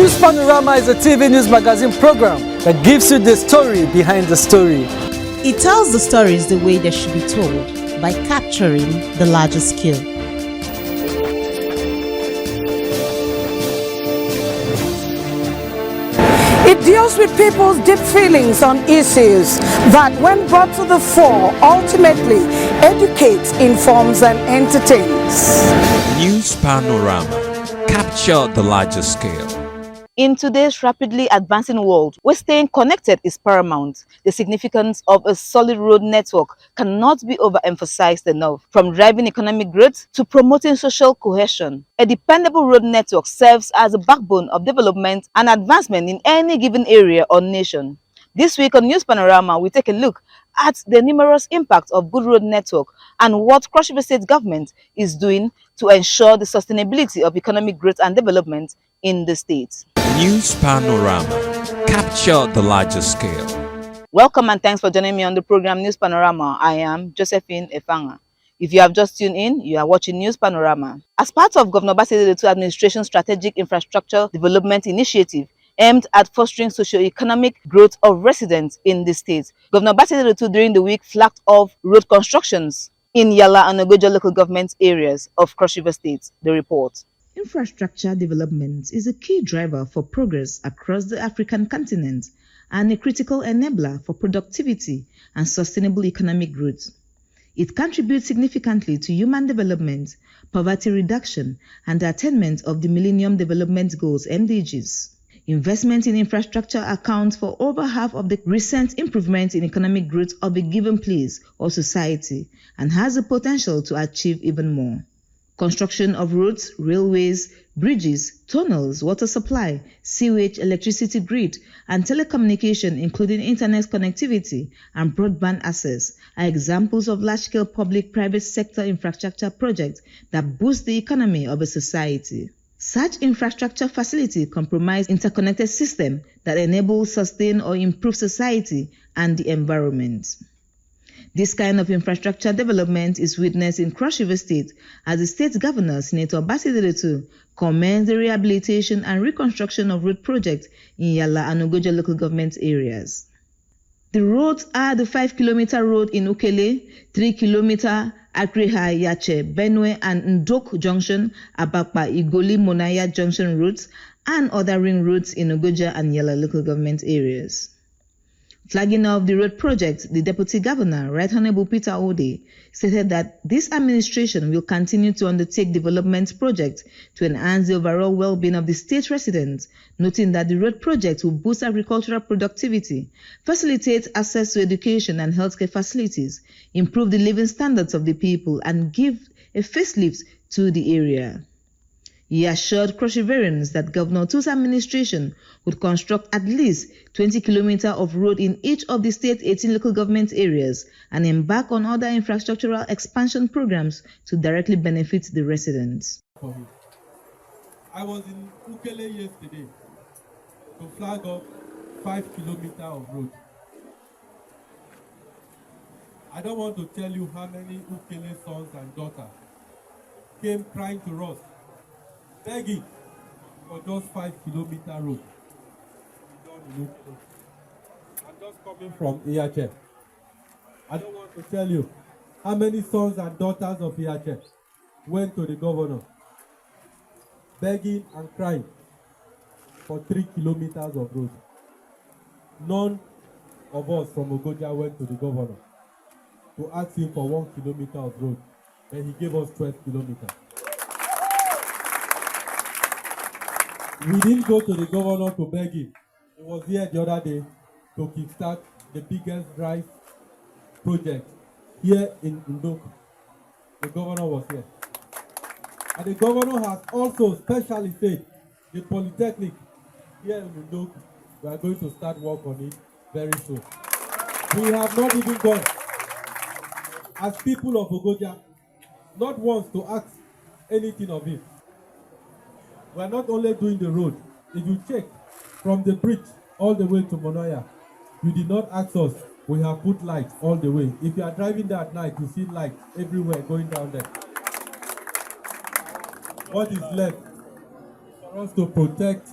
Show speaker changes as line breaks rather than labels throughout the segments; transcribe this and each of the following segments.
News Panorama is a TV news magazine program that gives you the story behind the story.
It tells the stories the way they should be told by capturing the larger scale.
It deals with people's deep feelings on issues that, when brought to the fore, ultimately educates, informs, and entertains.
News Panorama. Capture the larger scale.
In today's rapidly advancing world, where staying connected is paramount, the significance of a solid road network cannot be overemphasized enough. From driving economic growth to promoting social cohesion, a dependable road network serves as a backbone of development and advancement in any given area or nation. This week on News Panorama, we take a look at the numerous impacts of good road network and what Cross River State government is doing to ensure the sustainability of economic growth and development in the state.
News Panorama. Capture the larger scale.
Welcome and thanks for joining me on the program News Panorama. I am Josephine Efanga. If you have just tuned in, you are watching News Panorama. As part of Governor Bassey II Administration's Strategic Infrastructure Development Initiative, aimed at fostering socio-economic growth of residents in the state, Governor Bassey II during the week flagged off road constructions in Yala and Ogoja local government areas of Cross River State. The report. Infrastructure development is a key driver for progress across the African continent and a critical enabler for productivity and sustainable economic growth. It contributes significantly to human development, poverty reduction, and the attainment of the Millennium Development Goals (MDGs). Investment in infrastructure accounts for over half of the recent improvement in economic growth of a given place or society and has the potential to achieve even more. Construction of roads, railways, bridges, tunnels, water supply, sewage, electricity grid, and telecommunication, including internet connectivity and broadband access, are examples of large-scale public-private sector infrastructure projects that boost the economy of a society. Such infrastructure facility comprise interconnected systems that enable, sustain, or improve society and the environment. This kind of infrastructure development is witnessed in Cross River State as the state governor, Senator Bassey II, commends the rehabilitation and reconstruction of road projects in Yala and Ogoja local government areas. The roads are the 5-kilometer road in Ukele, 3-kilometer Akreha Yache, Benue and Ndok Junction, Abakpa, Igoli, Monaya Junction roads, and other ring roads in Ogoja and Yala local government areas. Flagging off the road project, the Deputy Governor, Right Honorable Peter Ode, stated that this administration will continue to undertake development projects to enhance the overall well-being of the state residents, noting that the road project will boost agricultural productivity, facilitate access to education and healthcare facilities, improve the living standards of the people, and give a facelift to the area. He assured Cross Riverians that Governor Tu's administration would construct at least 20 kilometers of road in each of the state's 18 local government areas and embark on other infrastructural expansion programs to directly benefit the residents.
I was in Ukele yesterday to flag up 5 kilometers of road. I don't want to tell you how many Ukele sons and daughters came crying to us, begging for just 5-kilometer road. I'm just coming from EHF. I don't want to tell you how many sons and daughters of EHF went to the governor, begging and crying for 3 kilometers of road. None of us from Ogoja went to the governor to ask him for 1 kilometer of road, and he gave us 12 kilometers. We didn't go to the governor to beg him. He was here the other day to kickstart the biggest rice project here in Ndok. The governor was here. And the governor has also specially said the Polytechnic here in Ndok, we are going to start work on it very soon. We have not even gone, as people of Ogoja, not once to ask anything of it. We are not only doing the road. If you check from the bridge all the way to Monoya, you did not ask us. We have put lights all the way. If you are driving there at night, you see lights everywhere going down there. What is left for us to protect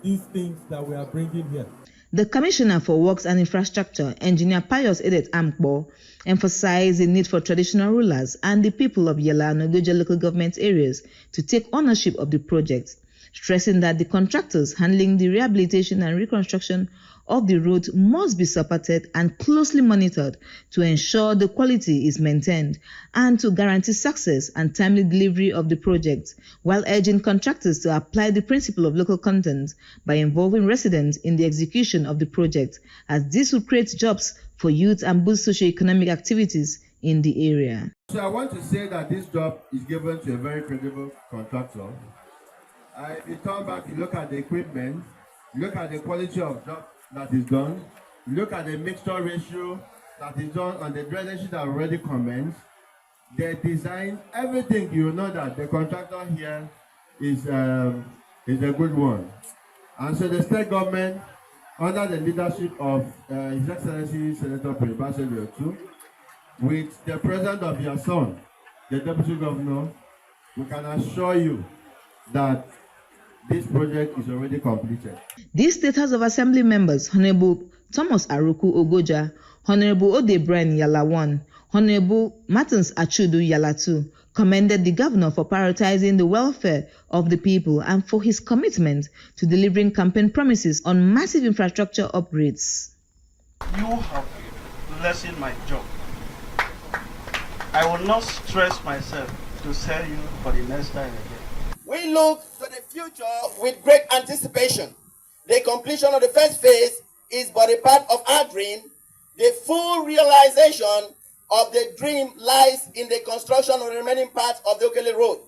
these things that we are bringing here.
The Commissioner for Works and Infrastructure, Engineer Pius Edet Amkbo, emphasized the need for traditional rulers and the people of Yala and Ogoja local government areas to take ownership of the project, stressing that the contractors handling the rehabilitation and reconstruction of the road must be supported and closely monitored to ensure the quality is maintained and to guarantee success and timely delivery of the project, while urging contractors to apply the principle of local content by involving residents in the execution of the project, as this will create jobs for youth and boost socio-economic activities in the area.
So I want to say that this job is given to a very credible contractor. If you turn back, you look at the equipment, look at the quality of job that is done, look at the mixture ratio that is done on the drainage that already commenced, the design, everything, you know that the contractor here is a good one. And so the state government, under the leadership of His Excellency Senator Prince too, with the presence of your son, the Deputy Governor, we can assure you that this project is already completed.
These State House of Assembly members, Honorable Thomas Aruku Ogoja, Honorable Odebrian Yala 1, Honorable Martins Achudu Yala 2, commended the governor for prioritizing the welfare of the people and for his commitment to delivering campaign promises on massive infrastructure upgrades.
You have lessened my job. I will not stress myself to sell you for the next time again.
We look to the future with great anticipation. The completion of the first phase is but a part of our dream. The full realization of the dream lies in the construction of the remaining parts of the Okele Road.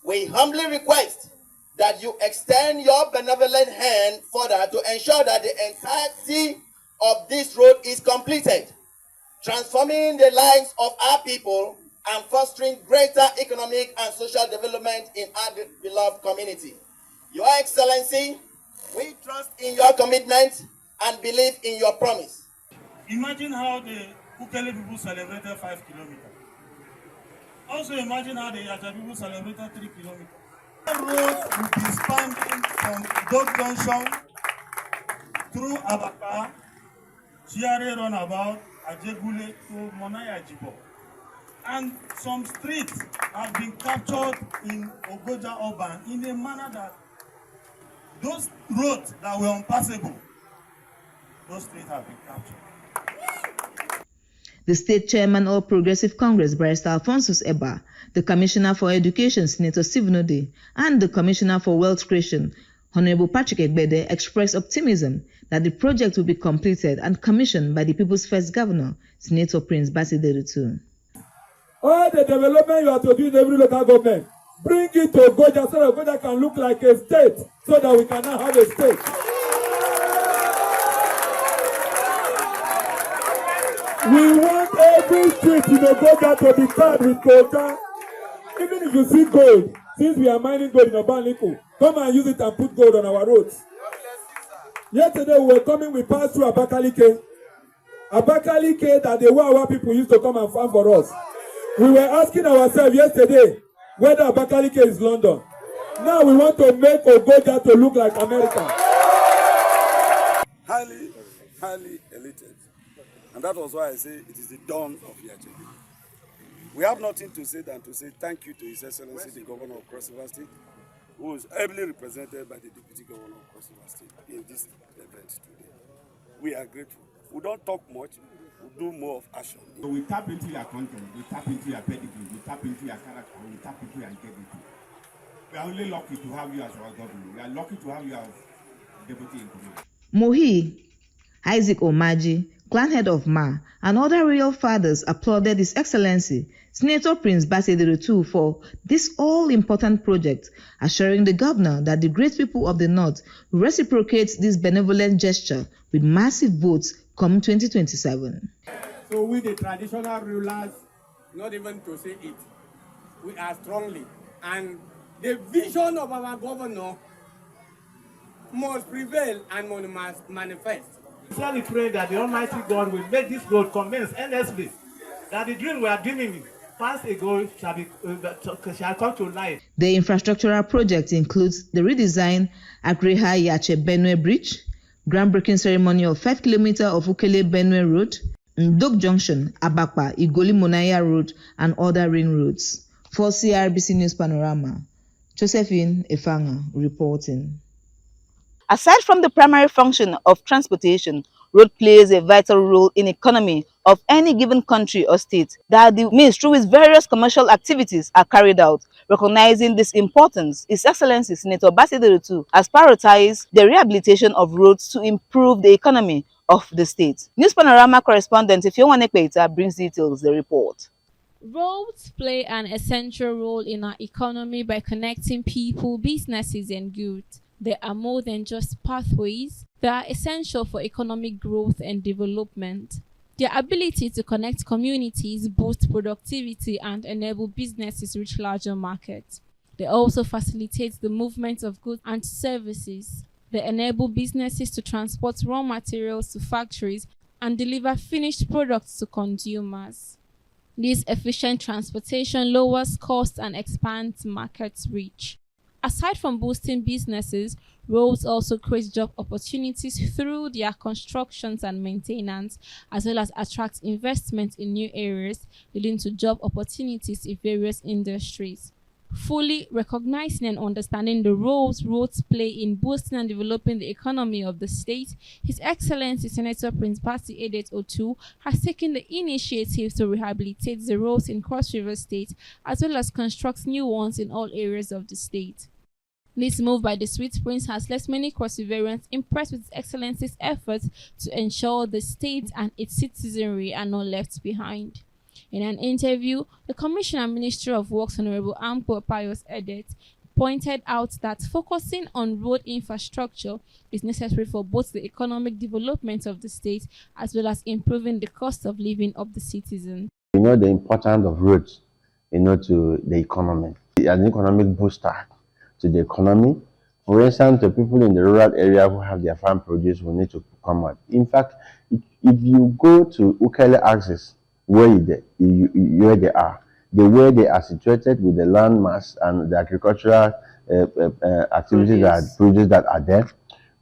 We humbly request that you extend your benevolent hand further to ensure that the entirety of this road is completed, transforming the lives of our people and fostering greater economic and social development in our beloved community. Your Excellency, we trust in your commitment and believe in your promise.
Imagine how the Ukele people celebrated 5 kilometers. Also imagine how the Yaja people celebrated 3 kilometers. The road will be spanning from Dog Junction through Abaka, Chiare Runabout, Ajegule to Monaya Jibo. And some streets have been captured in Ogoja Urban in a manner that those roads that were unpassable, those streets have been captured.
The State Chairman of Progressive Congress, Barrister Alphonsus Eba, the Commissioner for Education, Senator Stephen Ode, and the Commissioner for Wealth Creation, Honorable Patrick Egbede, expressed optimism that the project will be completed and commissioned by the People's First Governor, Senator Prince Basidere too.
All the development you have to do in every local government, bring it to Ogoja so that Ogoja can look like a state, so that we can now have a state. We want every street in Ogoja to be tarred with gold. Even if you see gold, since we are mining gold in Obanliko, come and use it and put gold on our roads. Yesterday we were coming, we passed through Abakalike. Abakalike, that the Wawa people used to come and farm for us. We were asking ourselves yesterday whether Abakalike is London. Now we want to make Ogoja to look like America.
Highly elated. And that was why I say it is the dawn of Yache. We have nothing to say than to say thank you to His Excellency, the Governor of Cross River State, who is ably represented by the Deputy Governor of Cross River State in this event today. We are grateful. We don't talk much. We do more of action.
So we tap into your content, we tap into your pedigree, we tap into your character, we tap into your integrity. We are only lucky to have you as our governor. We are lucky to have you as deputy in command.
Mohi, Isaac Omaji, clan head of Ma, and other royal fathers applauded His Excellency, Senator Prince Basidere too, for this all-important project, assuring the governor that the great people of the North will reciprocate this benevolent gesture with massive votes come 2027.
So we, the traditional rulers, not even to say it, we are strongly, and the vision of our governor must prevail and must manifest.
So we pray that the Almighty God will make this road commence endlessly, that the dream we are dreaming
months ago shall come to life.
The infrastructural project includes the redesign Agreha Yache Benue Bridge, groundbreaking ceremony of 5 kilometers of Ukele Benue Road, Ndok Junction, Abakpa, Igoli Monaya Road, and other ring roads. For CRBC News Panorama, Josephine Efanga reporting. Aside from the primary function of transportation, road plays a vital role in the economy of any given country or state. That the means through which various commercial activities are carried out. Recognizing this importance, His Excellency Senator Basidere II has prioritized the rehabilitation of roads to improve the economy of the state. News Panorama correspondent Ifeoma Nekpeita brings details the report.
Roads play an essential role in our economy by connecting people, businesses, and goods. They are more than just pathways. They are essential for economic growth and development. Their ability to connect communities boost productivity and enable businesses reach larger markets. They also facilitate the movement of goods and services. They enable businesses to transport raw materials to factories and deliver finished products to consumers. This efficient transportation lowers costs and expands market reach. Aside from boosting businesses, roads also create job opportunities through their constructions and maintenance, as well as attract investment in new areas, leading to job opportunities in various industries. Fully recognizing and understanding the roles roads play in boosting and developing the economy of the state, His Excellency Senator Prince Basi Edet Otu has taken the initiative to rehabilitate the roads in Cross River State, as well as construct new ones in all areas of the state. This move by the Sweet Prince has left many Cross Riverians impressed with His Excellency's efforts to ensure the state and its citizenry are not left behind. In an interview, the Commissioner Ministry of Works Honorable Ampo Pius Edet pointed out that focusing on road infrastructure is necessary for both the economic development of the state as well as improving the cost of living of the citizens.
You know the importance of roads, to the economy. As an economic booster to the economy. For instance, the people in the rural area who have their farm produce will need to come out. In fact, if you go to Ukele axis, where they are, the way they are situated with the land mass and the agricultural activities that are there,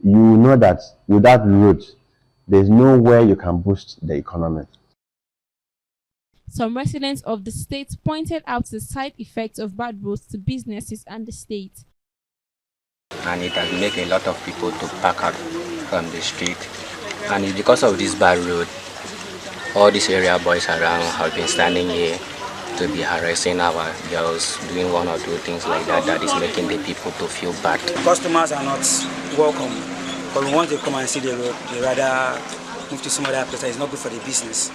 you know that without roads, there's nowhere you can boost the economy.
Some residents of the state pointed out the side effects of bad roads to businesses and the state.
And it has made a lot of people to pack out from the street. And it's because of this bad road, all these area boys around have been standing here to be harassing our girls, doing one or two things like that, that is making the people to feel bad.
Customers are not welcome, but once they come and see the road, they rather move to some other place that is not good for the business.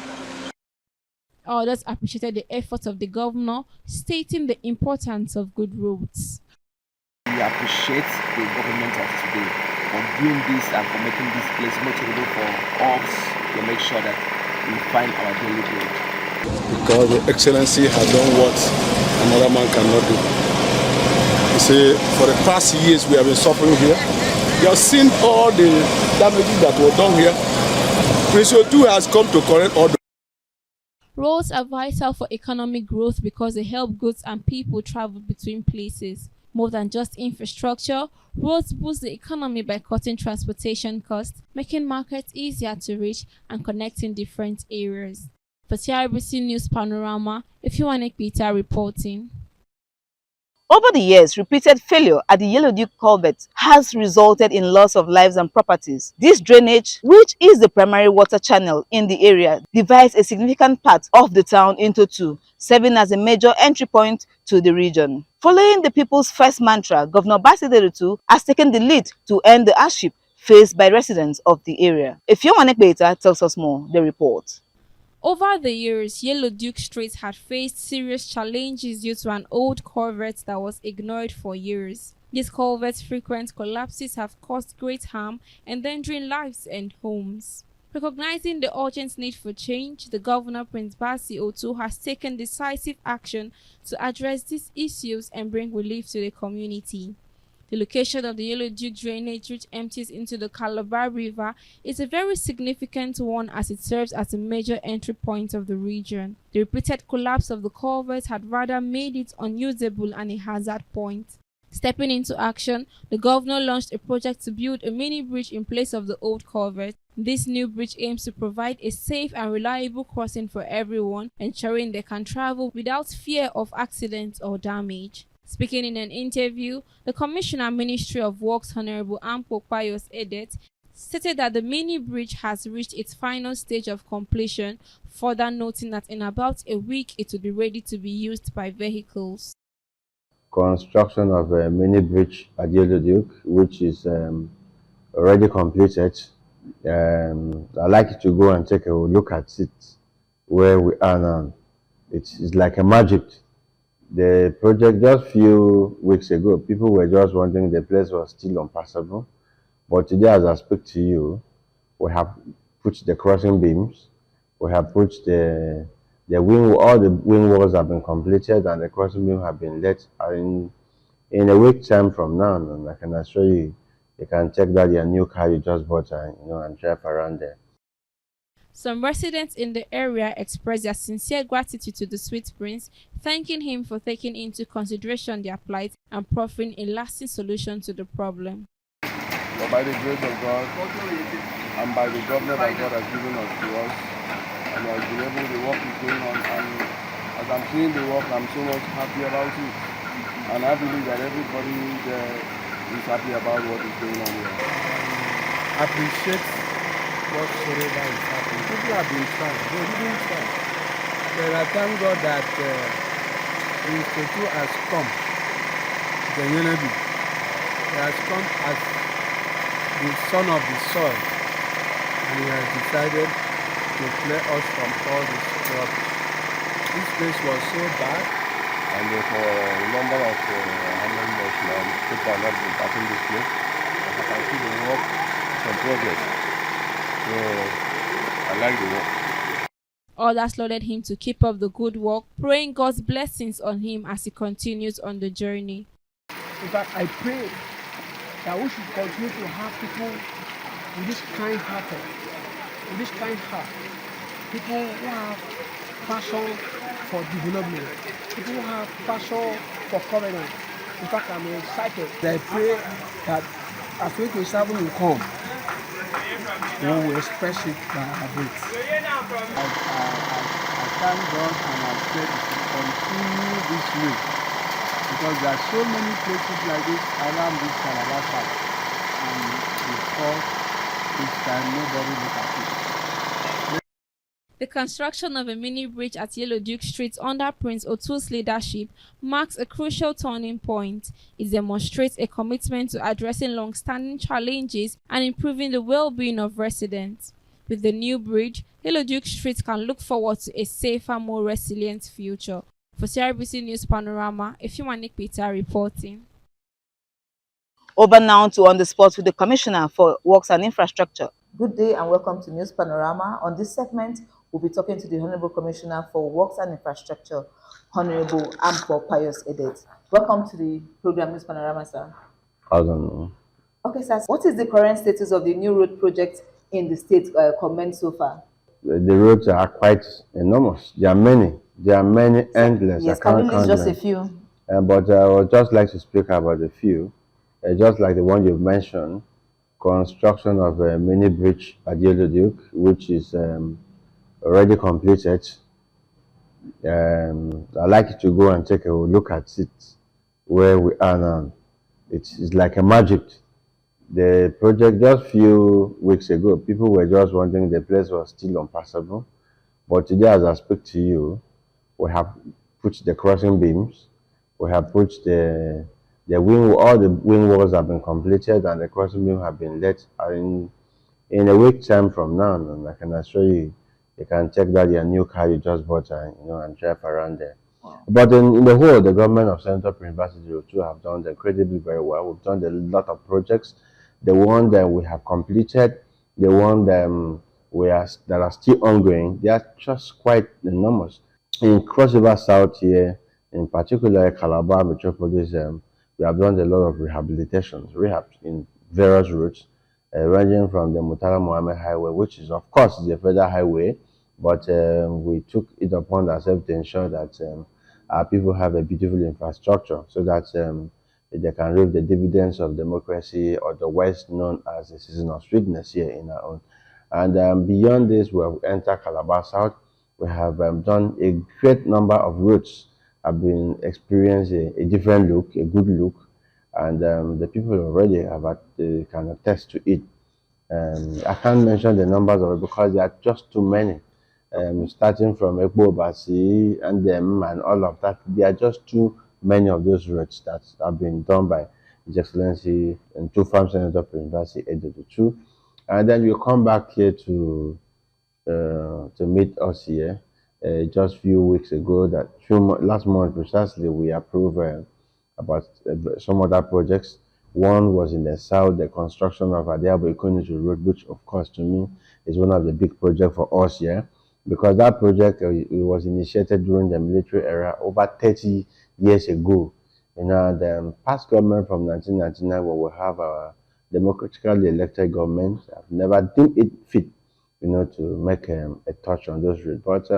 Others appreciated the efforts of the governor, stating the importance of good roads.
We appreciate the government of today for doing this and for making this place more suitable for us to make sure that we find our daily bread.
Because the Excellency has done what another man cannot do. You see, for the past years we have been suffering here. You have seen all the damages that were done here. Prince Otu has come to correct all the
Roads are vital for economic growth because they help goods and people travel between places. More than just infrastructure, roads boost the economy by cutting transportation costs, making markets easier to reach, and connecting different areas. For CRBC News Panorama, Ifeoma Nekpeita reporting.
Over the years, repeated failure at the Yellow Duke culvert has resulted in loss of lives and properties. This drainage, which is the primary water channel in the area, divides a significant part of the town into two, serving as a major entry point to the region. Following the people's first mantra, Governor Basidere II has taken the lead to end the hardship faced by residents of the area. Ifeoma Nekpeita tells us more, the report.
Over the years, Yellow Duke Street had faced serious challenges due to an old culvert that was ignored for years. These culvert's frequent collapses have caused great harm, endangering lives and homes. Recognizing the urgent need for change, the Governor Prince Basi Otu has taken decisive action to address these issues and bring relief to the community. The location of the Yellow Duke drainage, which empties into the Calabar River, is a very significant one as it serves as a major entry point of the region. The repeated collapse of the culvert had rather made it unusable and a hazard point. Stepping into action, the governor launched a project to build a mini bridge in place of the old culvert. This new bridge aims to provide a safe and reliable crossing for everyone, ensuring they can travel without fear of accident or damage. Speaking in an interview, the Commissioner Ministry of Works Honorable Ampo Pius Edet stated that the mini bridge has reached its final stage of completion, further noting that in about a week it will be ready to be used by vehicles.
Construction of a mini bridge at Yellow Duke, which is already completed. I'd like you to go and take a look at it where we are now. It's like a magic. The project just few weeks ago, people were just wondering the place was still unpassable. But today, as I speak to you, we have put the crossing beams, we have put the wing, all the wing walls have been completed, and the crossing beam have been let in a week time from now. And I can assure you, you can take that your new car you just bought and drive around there.
Some residents in the area expressed their sincere gratitude to the Sweet Prince, thanking him for taking into consideration their plight and proffering a lasting solution to the problem.
But by the grace of God and by the government that God has given us to us, and we have been able, the work is going on, and as I'm seeing the work, I'm so much happy about it. And I believe that everybody there is happy about what is going on here.
Appreciate whatsoever is happening. People have been trying. They didn't try. But I thank God that the Institute has come. The Unity. He has come as the son of the soil. And he has decided to clear us from all this trouble. This place was so bad.
And for a number of how many months now, people are not been passing this place. As I can see the work in progress. So I like the work.
Others lauded him to keep up the good work, praying God's blessings on him as he continues on the journey.
In fact, I pray that we should continue to have people with this kind heart, people who have passion for development, people who have passion for covenant. In fact, I'm excited. I pray that as 2027 will come, we will express it by our votes. I thank God and I pray to continue this way, because there are so many places like this around this Calabar side, and because this time nobody look at it.
The construction of a mini bridge at Yellow Duke Street under Prince Otu's leadership marks a crucial turning point. It demonstrates a commitment to addressing long-standing challenges and improving the well-being of residents. With the new bridge, Yellow Duke Street can look forward to a safer, more resilient future. For CRBC News Panorama, Efimanik Peter reporting.
Over now to On the Spot with the Commissioner for Works and Infrastructure. Good day and welcome to News Panorama. On this segment, we'll be talking to the Honorable Commissioner for Works and Infrastructure, Honorable Ampo Pius Edet. Welcome to the program News Panorama, sir.
I don't know.
Okay, sir. What is the current status of the new road project in the state commenced so far?
The roads are quite enormous. There are many, endless.
Yes, can you list just a few?
But I would just like to speak about a few. Just like the one you've mentioned, construction of a mini bridge at Yellow Duke, which is already completed. I'd like you to go and take a look at it where we are now. It's like a magic. The project just few weeks ago, people were just wondering the place was still unpassable. But today, as I speak to you, we have put the crossing beams, we have put the wing, all the wing walls have been completed, and the crossing beam have been let in a week time from now. And I can assure you, you can take that your new car you just bought and drive around there. Wow. But in the whole, the government of Central Prince too have done incredibly very well. We've done a lot of projects. The one that we have completed, the one that that are still ongoing, they are just quite enormous. In Cross River South here, in particular Calabar Metropolis, we we have done a lot of rehab in various routes, ranging from the Murtala Mohammed Highway, which is of course is a federal highway, but we took it upon ourselves to ensure that our people have a beautiful infrastructure so that they can reap the dividends of democracy, or the West known as the season of sweetness here in our own. And beyond this, we have entered Calabar South. We have done a great number of routes. Have been experiencing a different look, a good look, and the people already have can attest to it. I can't mention the numbers of it because there are just too many. Starting from Ekbo Basi and them and all of that, there are just too many of those routes that have been done by His Excellency and two farm Senator Prince Basi Edodu. And then you come back here to meet us here. Just a few weeks ago, last month precisely, we approved about some other projects. One was in the south, the construction of Adiabo Ikoniju Road, which of course to me is one of the big projects for us here, because that project it was initiated during the military era over 30 years ago. You know, the past government from 1999, where we have our democratically elected government, have never deemed it fit, you know, to make a touch on those routes. But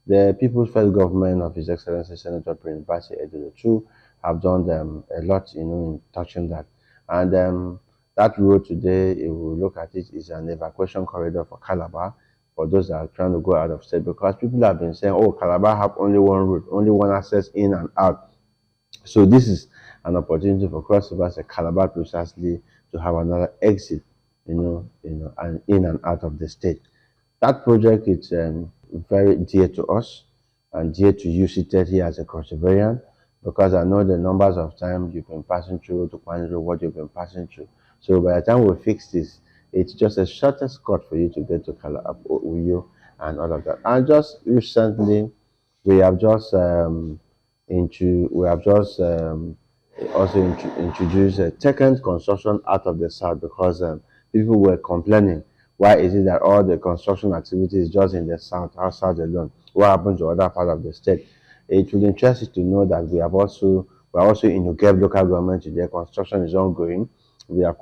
the People's First Government of His Excellency Senator Prince Basi Edodu have done a lot, you know, in touching that. And that road today, if we look at it, is an evacuation corridor for Calabar, for those that are trying to go out of state, because people have been saying, oh, Calabar have only one route, only one access in and out. So this is an opportunity for crossovers at Calabar precisely to have another exit, you know, and in and out of the state. That project is very dear to us and dear to you seated here as a crossoverian, because I know the numbers of times you've been passing through to Kwanjo, what you've been passing through. So by the time we fix this, it's just a shortest cut for you to get to Uyo and all of that. And just recently, we have just introduced a second construction out of the south, because people were complaining, why is it that all the construction activity is just in the south, outside alone? What happened to other part of the state? It will interest you to know that we are also in Ugeb local government today. Construction is ongoing. We are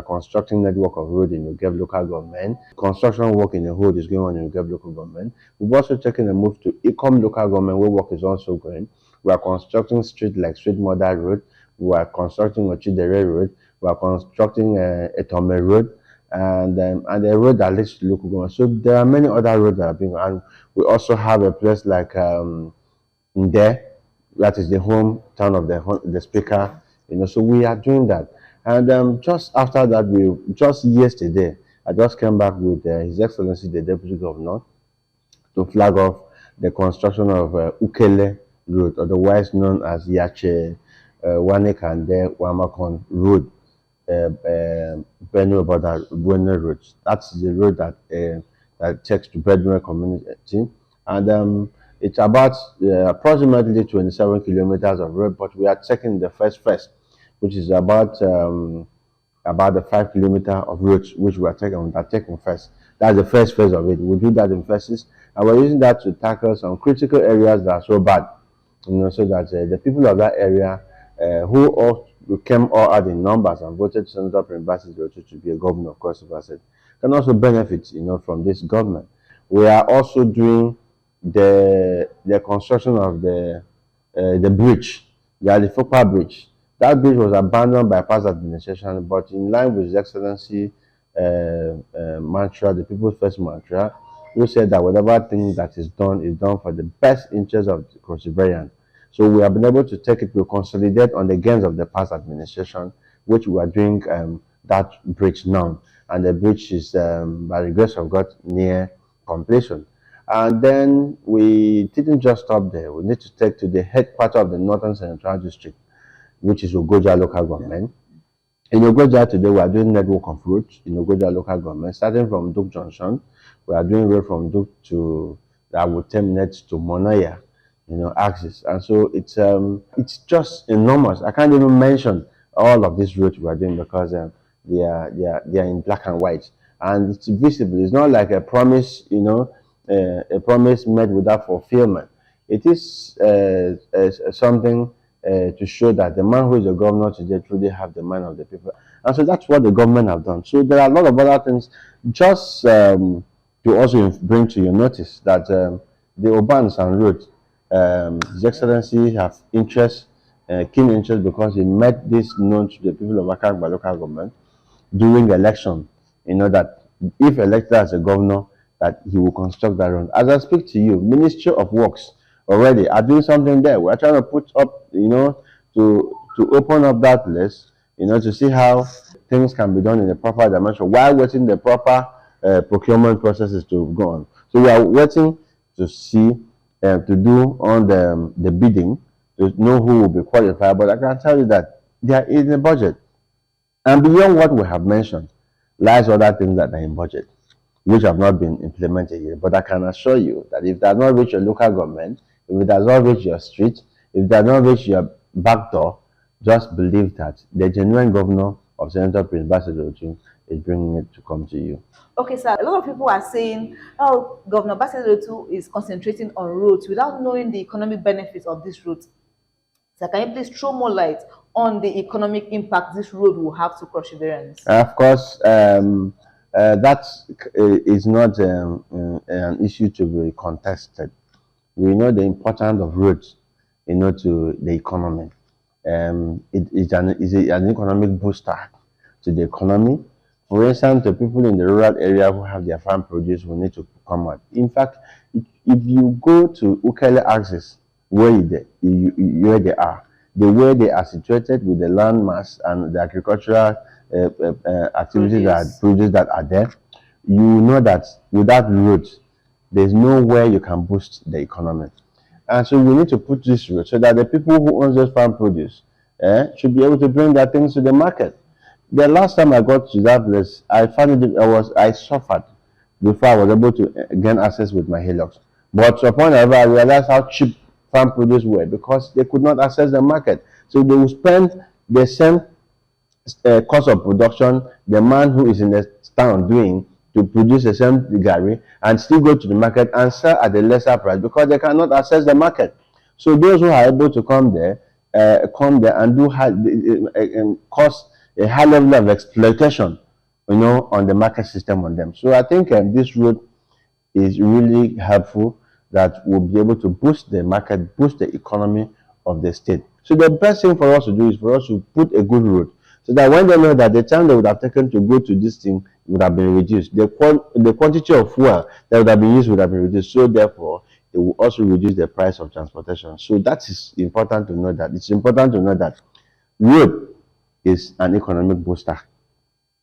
constructing network of road in Ugeb local government. Construction work in the hood is going on in Ugeb local government. We've also taken a move to Ikom local government, where work is also going. We are constructing street like Street Mother Road. We are constructing Ochidere Road. We are constructing Etome Road, and the road that leads to local government. So there are many other roads that are being, and we also have a place like Nde, that is the hometown of the speaker. You know, so we are doing that. And just after that, just yesterday, I just came back with His Excellency the Deputy Governor to flag off the construction of Ukele Road, otherwise known as Yache Wanekande Wamakon Road, Benue Border Road. That's the road that takes to Benue community, and it's about approximately 27 kilometers of road. But we are taking the first phase, which is about the 5 kilometer of roads, which we are taking first. That's the first phase of it. We'll do that in phases, and we're using that to tackle some critical areas that are so bad, you know, so that the people of that area who came all out in numbers and voted Senator Prince Basi to be a governor of Cross River State can also benefit, you know, from this government. We are also doing the construction of the bridge, the Alifopa Bridge. That bridge was abandoned by past administration, but in line with His Excellency mantra, the People's First mantra, who said that whatever thing that is done for the best interest of the Crossiverians. So we have been able to take it to consolidate on the gains of the past administration, which we are doing that bridge now. And the bridge is, by the grace of God, near completion. And then we didn't just stop there. We need to take to the headquarters of the Northern Central District, which is Ogoja local government. In Ogoja today, we are doing network of roads in Ogoja local government, starting from Duke Junction. We are doing road from Duke that will terminate to Monaya, you know, axis. And so it's just enormous. I can't even mention all of these roads we are doing, because they are in black and white, and it's visible. It's not like a promise, you know, a promise made without fulfillment. It is something to show that the man who is the governor today truly have the mind of the people. And so that's what the government have done. So there are a lot of other things. Just to also bring to your notice that the Urbans and roads, His Excellency have interest, keen interest, because he made this known to the people of Akagba local government during the election. You know that if elected as a governor, that he will construct that road. As I speak to you, Ministry of Works already are doing something there. We're trying to put up, to open up that place, to see how things can be done in a proper dimension while waiting the proper procurement processes to go on. So we are waiting to see, to do on the bidding, to know who will be qualified. But I can tell you that there is a budget. And beyond what we have mentioned, lies other things that are in budget, which have not been implemented yet. But I can assure you that if it does not reach your local government, if it does not reach your street, if it does not reach your back door, just believe that the genuine governor of Senator Prince Basidiotu is bringing it to come to you.
Okay, sir. A lot of people are saying, oh, Governor Basidiotu is concentrating on roads without knowing the economic benefits of these roads. So can you please throw more light on the economic impact this road will have to Cross Riverans?
Of course, that is not an issue to be contested. We know the importance of roads, to the economy. It is an economic booster to the economy. For instance, the people in the rural area who have their farm produce will need to come out. In fact, if you go to Ukele axis, where they are, the way they are situated with the land mass and the agricultural activities that are there, you know that without roads, there's nowhere you can boost the economy. And so we need to put this road so that the people who own those farm produce should be able to bring their things to the market. The last time I got to that place, I found I suffered before I was able to gain access with my Hilux. But upon arrival, I realized how cheap farm produce were because they could not access the market. So they will spend the same cost of production the man who is in the town doing to produce the same gari and still go to the market and sell at a lesser price because they cannot access the market. So those who are able to come there and do cause a high level of exploitation, on the market system on them. So I think this road is really helpful, that will be able to boost the market, boost the economy of the state. So the best thing for us to do is for us to put a good road, so that when they know that the time they would have taken to go to this thing would have been reduced, the quantity of fuel that would have been used would have been reduced. So therefore, it will also reduce the price of transportation. So that is important to know that. It's important to know that road is an economic booster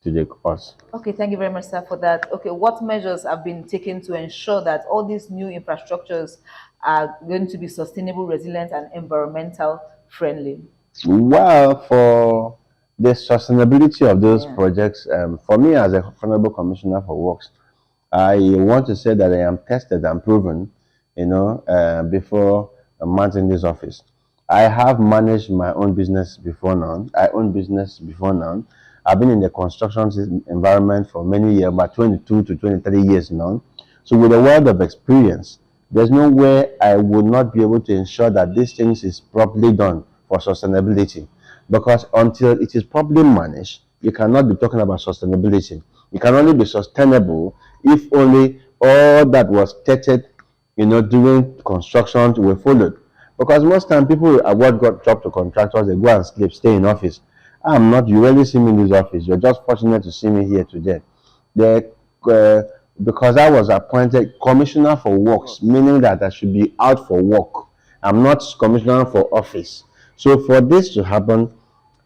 to us.
Okay, thank you very much, sir, for that. Okay, what measures have been taken to ensure that all these new infrastructures are going to be sustainable, resilient, and environmental friendly?
Well, for the sustainability of those projects, for me as a Honorable Commissioner for Works, I want to say that I am tested and proven, before mounting this office. I have managed my own business before now. I own business before now. I've been in the construction environment for many years, about 22 to 23 years now. So with a world of experience, there's no way I would not be able to ensure that these things is properly done for sustainability. Because until it is properly managed, you cannot be talking about sustainability. It can only be sustainable if only all that was stated, during construction were followed. Because most time people what got dropped to contractors, they go and sleep, stay in office. You rarely see me in this office. You're just fortunate to see me here today. Because I was appointed Commissioner for Works, meaning that I should be out for work. I'm not Commissioner for Office. So for this to happen,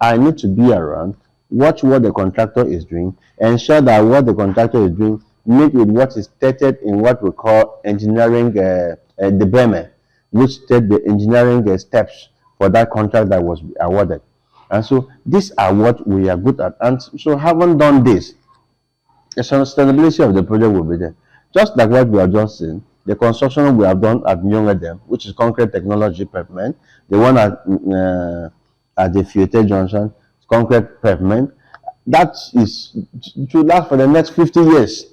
I need to be around, watch what the contractor is doing, ensure that what the contractor is doing meet with what is stated in what we call engineering, the BEME, which state the engineering steps for that contract that was awarded. And so these are what we are good at. And so having done this, the sustainability of the project will be there. Just like what we are just saying, the construction we have done at Nyongedem, which is concrete technology pavement, the one at the Fiete Junction, concrete pavement, that is to last for the next 50 years.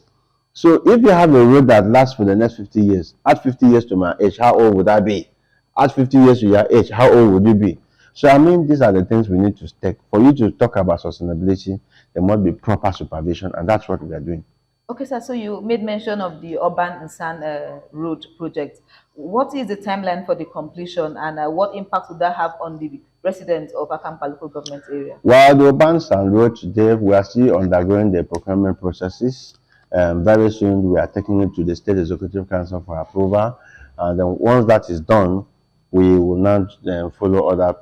So if you have a road that lasts for the next 50 years, add 50 years to my age, how old would I be? Add 50 years to your age, how old would you be? So I mean, these are the things we need to take. For you to talk about sustainability, there must be proper supervision, and that's what we are doing.
Okay, sir. So you made mention of the urban and sand road project. What is the timeline for the completion, and what impact would that have on the residents of Akampa local government area?
While the urban and road today, we are still undergoing the procurement processes. Very soon, we are taking it to the State Executive Council for approval. And then once that is done, we will now follow other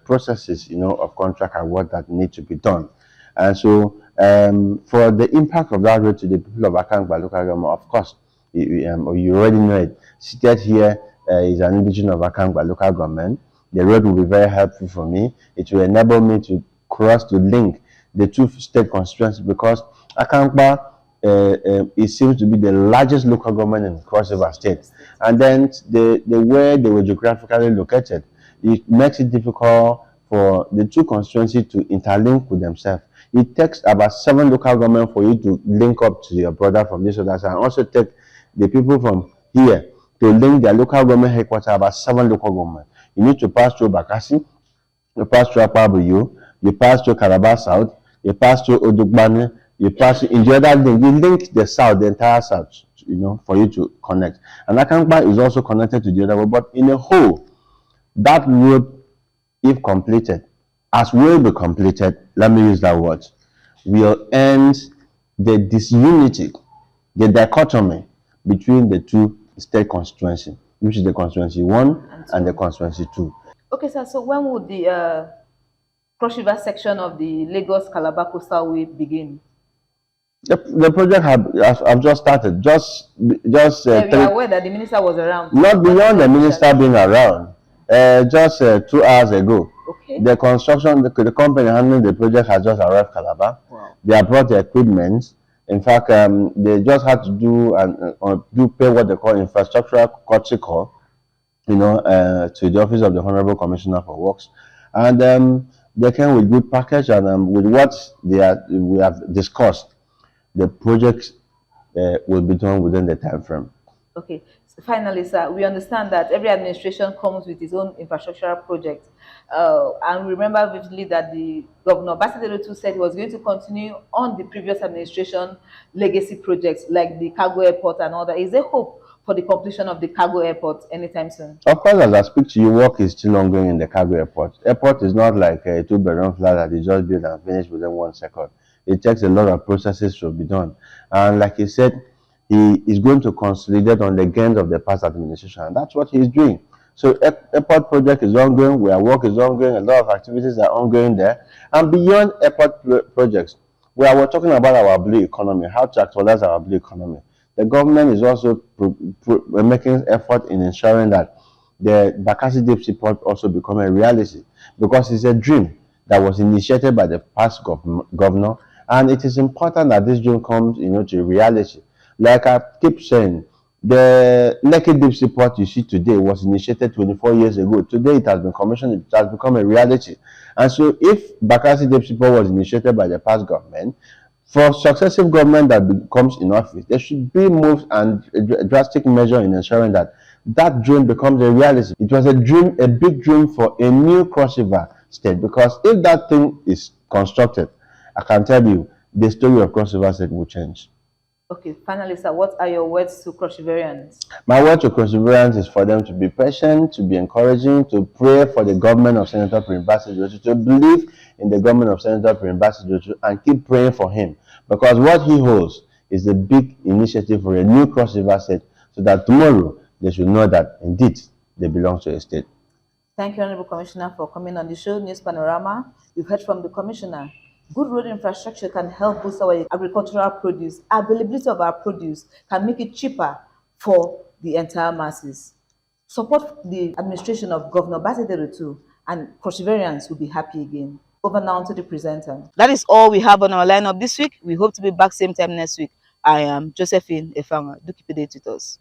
processes, of contract award that need to be done. And so, for the impact of that road to the people of Akangba local government, of course, you already know it. Seated here is an indigenous of Akangba local government. The road will be very helpful for me. It will enable me to cross, to link the two state constituencies, because Akangba it seems to be the largest local government in Cross River State. And then the way they were geographically located, it makes it difficult for the two constituencies to interlink with themselves. It takes about 7 local governments for you to link up to your brother from this other side, and also take the people from here to link their local government headquarters, about 7 local governments. You need to pass through Bakassi, you pass through Apabuyu, you pass through Calabar South, you pass through Odugbani, you pass in the other link, you link the south, the entire south, for you to connect. And Akangba is also connected to the other one, but in a whole, that road, if completed, as will be completed, let me use that word, will end the disunity, the dichotomy between the two state constituencies, which is the constituency 1 and the constituency 2.
Okay, sir. So when would the Cross River section of the Lagos Calabar Coastal Way begin?
The project have just started. Just
we are aware that the minister was around.
Not beyond the minister being around. Just 2 hours ago.
Okay.
The construction, the company handling the project has just arrived Calabar.
Wow.
They have brought the equipment. In fact, they just had to do pay what they call infrastructural courtesy call, to the office of the Honorable Commissioner for Works, and they came with good package, and with what we have discussed, the project will be done within the time frame.
Okay. So finally, sir, we understand that every administration comes with its own infrastructural project. And we remember vividly that the Governor Basiderotu said he was going to continue on the previous administration legacy projects like the cargo airport and all that. Is there hope for the completion of the cargo airport anytime soon?
Of course, as I speak to you, work is still ongoing in the cargo airport. Airport is not like a 2-bedroom flat that is just built and finished within 1 second. It takes a lot of processes to be done. And like he said, he is going to consolidate on the gains of the past administration, and that's what he's doing. So airport project is ongoing, where work is ongoing, a lot of activities are ongoing there. And beyond airport projects, where we're talking about our blue economy, how to actualize our blue economy, the government is also making effort in ensuring that the Bakassi Deep Sea Port also become a reality, because it's a dream that was initiated by the past governor, and it is important that this dream comes, to reality. Like I keep saying, the Lekki Deep Sea Port you see today was initiated 24 years ago. Today it has been commissioned, it has become a reality. And so if Bakassi Deep Sea Port was initiated by the past government, for successive government that becomes in office, there should be moves and a drastic measure in ensuring that that dream becomes a reality. It was a dream, a big dream for a new Cross River State, because if that thing is constructed, I can tell you, the story of Cross River State will change.
Okay, finally, sir, what are your words to Cross Riverians?
My word to Cross Riverians is for them to be patient, to be encouraging, to pray for the government of Senator Prince Basiderotu, to believe in the government of Senator Prince Basiderotu, and keep praying for him, because what he holds is a big initiative for a new Cross River State, so that tomorrow they should know that indeed they belong to a state.
Thank you, Honorable Commissioner, for coming on the show, News Panorama. You've heard from the Commissioner. Good road infrastructure can help boost our agricultural produce. Availability of our produce can make it cheaper for the entire masses. Support the administration of Governor Basiderotu, and Cross Riverians will be happy again. Over now to the presenter. That is all we have on our lineup this week. We hope to be back same time next week. I am Josephine Efanga. Do keep it with us.